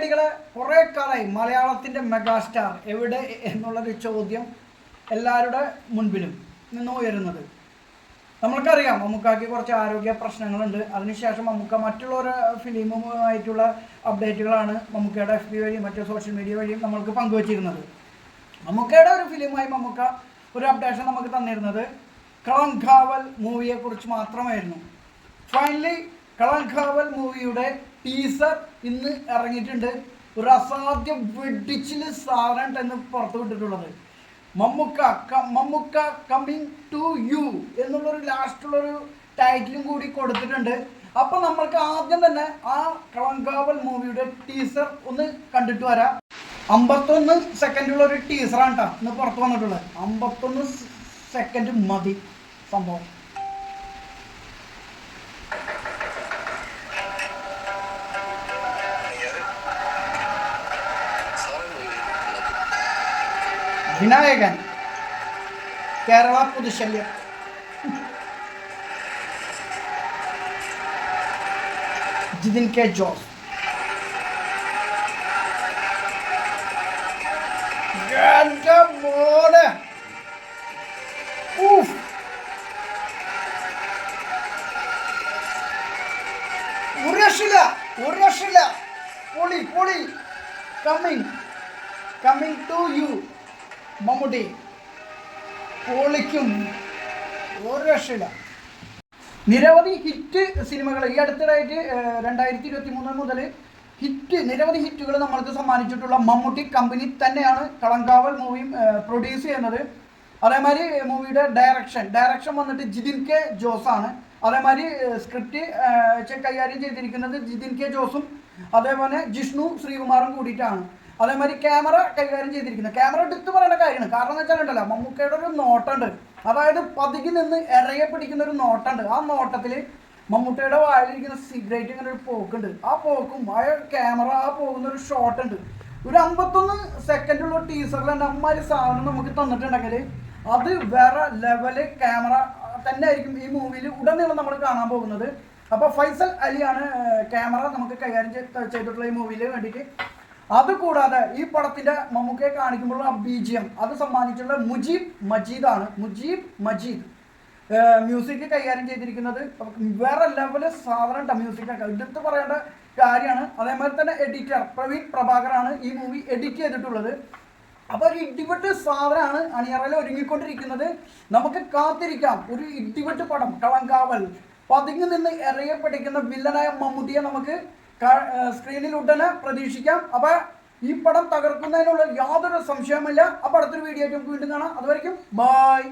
മലയാളികളെ കുറേ കാലമായി മലയാളത്തിൻ്റെ മെഗാസ്റ്റാർ എവിടെ എന്നുള്ളൊരു ചോദ്യം എല്ലാവരുടെ മുൻപിലും നിന്ന് ഉയരുന്നത്. നമ്മൾക്കറിയാം മമ്മൂക്കാക്ക് കുറച്ച് ആരോഗ്യ പ്രശ്നങ്ങളുണ്ട്. അതിനുശേഷം മമ്മൂക്ക മറ്റുള്ളവർ ഫിലിമുമായിട്ടുള്ള അപ്ഡേറ്റുകളാണ് മമ്മൂക്കയുടെ FB വഴിയും മറ്റു സോഷ്യൽ മീഡിയ വഴിയും നമ്മൾക്ക് പങ്കുവച്ചിരുന്നത്. മമ്മൂക്കയുടെ ഒരു ഫിലിമായി മമ്മൂക്ക ഒരു അപ്ഡേഷൻ നമുക്ക് തന്നിരുന്നത് കളങ്കാവൽ മൂവിയെക്കുറിച്ച് മാത്രമായിരുന്നു. ഫൈനലി കളങ്കാവൽ മൂവിയുടെ ടീസർ ഇന്ന് ഇറങ്ങിയിട്ടുണ്ട്. ഒരു അസാധ്യ വെടിച്ചിൽ സാധനം എന്ന് പുറത്തു വിട്ടിട്ടുള്ളത്. മമ്മൂക്ക കമ്മിങ് ടു യു എന്നുള്ളൊരു ലാസ്റ്റുള്ളൊരു ടൈറ്റിലും കൂടി കൊടുത്തിട്ടുണ്ട്. അപ്പം നമ്മൾക്ക് ആദ്യം തന്നെ ആ കളങ്കാവൽ മൂവിയുടെ ടീസർ ഒന്ന് കണ്ടിട്ട് വരാം. 51 സെക്കൻഡുള്ള ഒരു ടീസറാണ് കേട്ടോ ഇന്ന് പുറത്ത് വന്നിട്ടുള്ളത്. 51 സെക്കൻഡ് മതി സംഭവം. വിനായകൻ കേരള പുതുശല്യം. ജിതിൻ കെ ജോസ്. മോനെ ഒരു രക്ഷയില്ല. പൊളി കമ്മിങ് ടു യു മമ്മൂട്ടി പൊളിക്കും. ഒരു രക്ഷയില്ല. നിരവധി ഹിറ്റ് സിനിമകൾ ഈ അടുത്തിടെയായിട്ട് 2023 മുതൽ നിരവധി ഹിറ്റുകൾ നമ്മൾക്ക് സമ്മാനിച്ചിട്ടുള്ള മമ്മൂട്ടി കമ്പനി തന്നെയാണ് കളങ്കാവൽ മൂവിയും പ്രൊഡ്യൂസ് ചെയ്യുന്നത്. അതേമാതിരി മൂവിയുടെ ഡയറക്ഷൻ വന്നിട്ട് ജിതിൻ കെ ജോസ് ആണ്. അതേമാതിരി സ്ക്രിപ്റ്റ് കൈകാര്യം ചെയ്തിരിക്കുന്നത് ജിതിൻ കെ ജോസും അതേപോലെ ജിഷ്ണു ശ്രീകുമാറും കൂടിയിട്ടാണ്. അതേമാതിരി ക്യാമറ കൈകാര്യം ചെയ്തിരിക്കുന്നത് ക്യാമറ എടുത്ത് പറയേണ്ട കാര്യമാണ്. കാരണം എന്ന് വെച്ചാലുണ്ടല്ലോ മമ്മൂക്കയുടെ ഒരു നോട്ടുണ്ട്, അതായത് പതുകി നിന്ന് ഇറയെ പിടിക്കുന്ന ഒരു നോട്ടുണ്ട്. ആ നോട്ടത്തിൽ മമ്മൂട്ടിയുടെ വായിലിരിക്കുന്ന സിഗരറ്റ് ഇങ്ങനെ ഒരു പോക്കുണ്ട്. ആ പോക്കും ആ ക്യാമറ ആ പോകുന്ന ഒരു ഷോട്ട് ഉണ്ട്. ഒരു 51 സെക്കൻഡുള്ള ടീസറിൽ തന്നെ അമ്മാതിരി സാധനം നമുക്ക് തന്നിട്ടുണ്ടെങ്കിൽ അത് വേറെ ലെവല് ക്യാമറ തന്നെ ആയിരിക്കും ഈ മൂവിയിൽ ഉടനീളം നമ്മൾ കാണാൻ പോകുന്നത്. അപ്പോൾ ഫൈസൽ അലിയാണ് ക്യാമറ നമുക്ക് കൈകാര്യം ചെയ്തിട്ടുള്ള ഈ മൂവിയിൽ വേണ്ടിയിട്ട്. അതുകൂടാതെ ഈ പടത്തിൻ്റെ മമ്മൂക്കയെ കാണിക്കുമ്പോഴുള്ള BGM അത് സമ്മാനിച്ചുള്ള മുജീബ് മജീദ് മ്യൂസിക് കൈകാര്യം ചെയ്തിരിക്കുന്നത് വേറെ ലെവല് സാധനം മ്യൂസിക്കൊക്കെ എടുത്ത് പറയേണ്ട കാര്യമാണ്. അതേമാതിരി തന്നെ എഡിറ്റർ പ്രവീൺ പ്രഭാകറാണ് ഈ മൂവി എഡിറ്റ് ചെയ്തിട്ടുള്ളത്. അപ്പോൾ ഒരു ഇടിവെട്ട് സാധനമാണ് അണിയറയിൽ ഒരുങ്ങിക്കൊണ്ടിരിക്കുന്നത്. നമുക്ക് കാത്തിരിക്കാം ഒരു ഇടിവെട്ട് പടം കളങ്കാവൽ. പതുങ്ങി നിന്ന് ഇറയെ പഠിക്കുന്ന വില്ലനായ മമ്മൂട്ടിയെ നമുക്ക് സ്ക്രീനിൽ ഉടനെ പ്രതീക്ഷിക്കാം. അപ്പോൾ ഈ പടം തകർക്കുന്നതിനുള്ള യാതൊരു സംശയവുമില്ല. അപ്പോൾ അടുത്തൊരു വീഡിയോ ആയിട്ട് നമുക്ക് വീണ്ടും കാണാം. അതുവരെയ്ക്കും ബൈ.